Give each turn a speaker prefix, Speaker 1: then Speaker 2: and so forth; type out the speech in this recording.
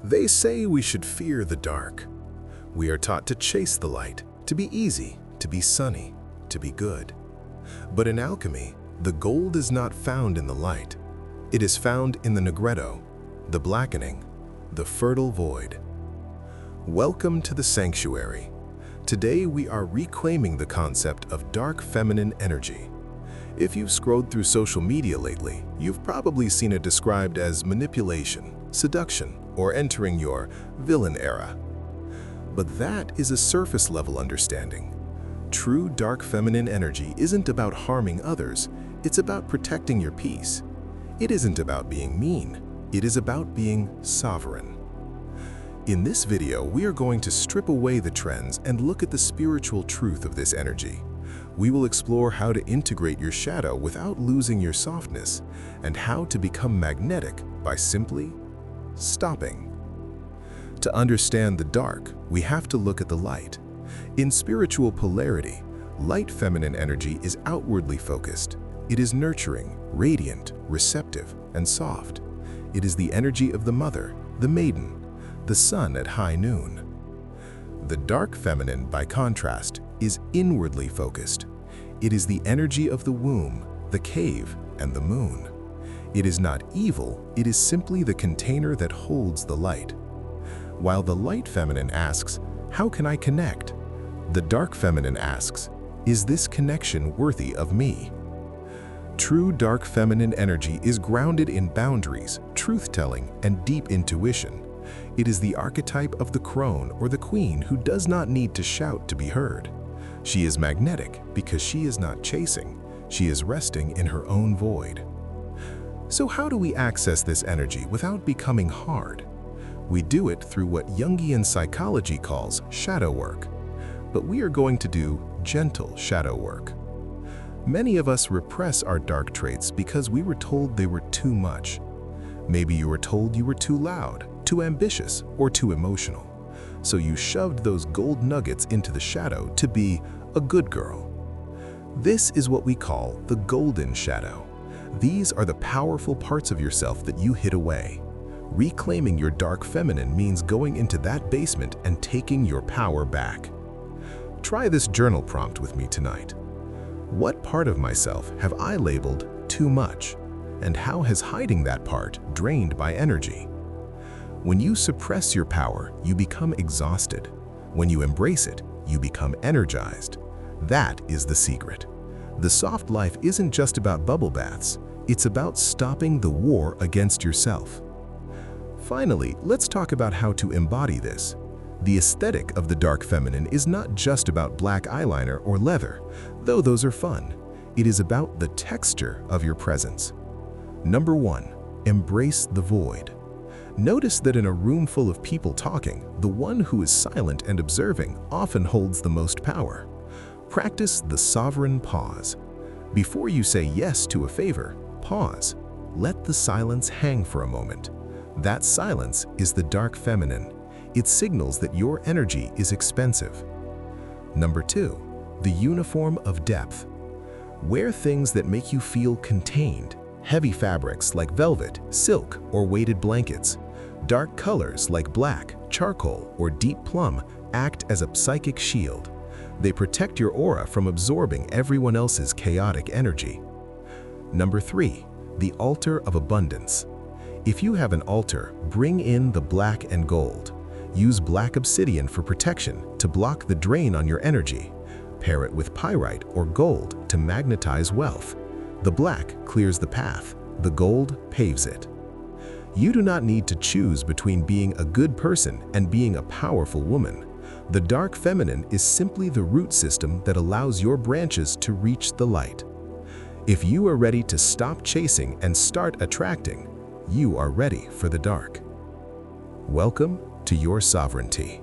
Speaker 1: They say we should fear the dark. We are taught to chase the light, to be easy, to be sunny, to be good. But in alchemy, the gold is not found in the light. It is found in the negretto, the blackening, the fertile void. Welcome to the sanctuary. Today we are reclaiming the concept of dark feminine energy. If you've scrolled through social media lately, you've probably seen it described as manipulation, seduction, or entering your villain era. But that is a surface-level understanding. True dark feminine energy isn't about harming others, it's about protecting your peace. It isn't about being mean, it is about being sovereign. In this video, we are going to strip away the trends and look at the spiritual truth of this energy. We will explore how to integrate your shadow without losing your softness, and how to become magnetic by simply stopping. To understand the dark, we have to look at the light. In spiritual polarity, light feminine energy is outwardly focused. It is nurturing, radiant, receptive, and soft. It is the energy of the mother, the maiden, the sun at high noon. The dark feminine, by contrast, is inwardly focused. It is the energy of the womb, the cave, and the moon. It is not evil, it is simply the container that holds the light. While the light feminine asks, "How can I connect?" the dark feminine asks, "Is this connection worthy of me?" True dark feminine energy is grounded in boundaries, truth-telling, and deep intuition. It is the archetype of the crone or the queen who does not need to shout to be heard. She is magnetic because she is not chasing, she is resting in her own void. So how do we access this energy without becoming hard? We do it through what Jungian psychology calls shadow work. But we are going to do gentle shadow work. Many of us repress our dark traits because we were told they were too much. Maybe you were told you were too loud, too ambitious, or too emotional. So you shoved those gold nuggets into the shadow to be a good girl. This is what we call the golden shadow. These are the powerful parts of yourself that you hid away. Reclaiming your dark feminine means going into that basement and taking your power back. Try this journal prompt with me tonight. What part of myself have I labeled too much? And how has hiding that part drained my energy? When you suppress your power, you become exhausted. When you embrace it, you become energized. That is the secret. The soft life isn't just about bubble baths. It's about stopping the war against yourself. Finally, let's talk about how to embody this. The aesthetic of the dark feminine is not just about black eyeliner or leather, though those are fun. It is about the texture of your presence. Number 1, embrace the void. Notice that in a room full of people talking, the one who is silent and observing often holds the most power. Practice the sovereign pause. Before you say yes to a favor, pause. Let the silence hang for a moment. That silence is the dark feminine. It signals that your energy is expensive. Number 2, the uniform of depth. Wear things that make you feel contained. Heavy fabrics like velvet, silk, or weighted blankets. Dark colors like black, charcoal, or deep plum act as a psychic shield. They protect your aura from absorbing everyone else's chaotic energy. Number 3, the altar of abundance. If you have an altar, bring in the black and gold. Use black obsidian for protection to block the drain on your energy. Pair it with pyrite or gold to magnetize wealth. The black clears the path, the gold paves it. You do not need to choose between being a good person and being a powerful woman. The dark feminine is simply the root system that allows your branches to reach the light. If you are ready to stop chasing and start attracting, you are ready for the dark. Welcome to your sovereignty.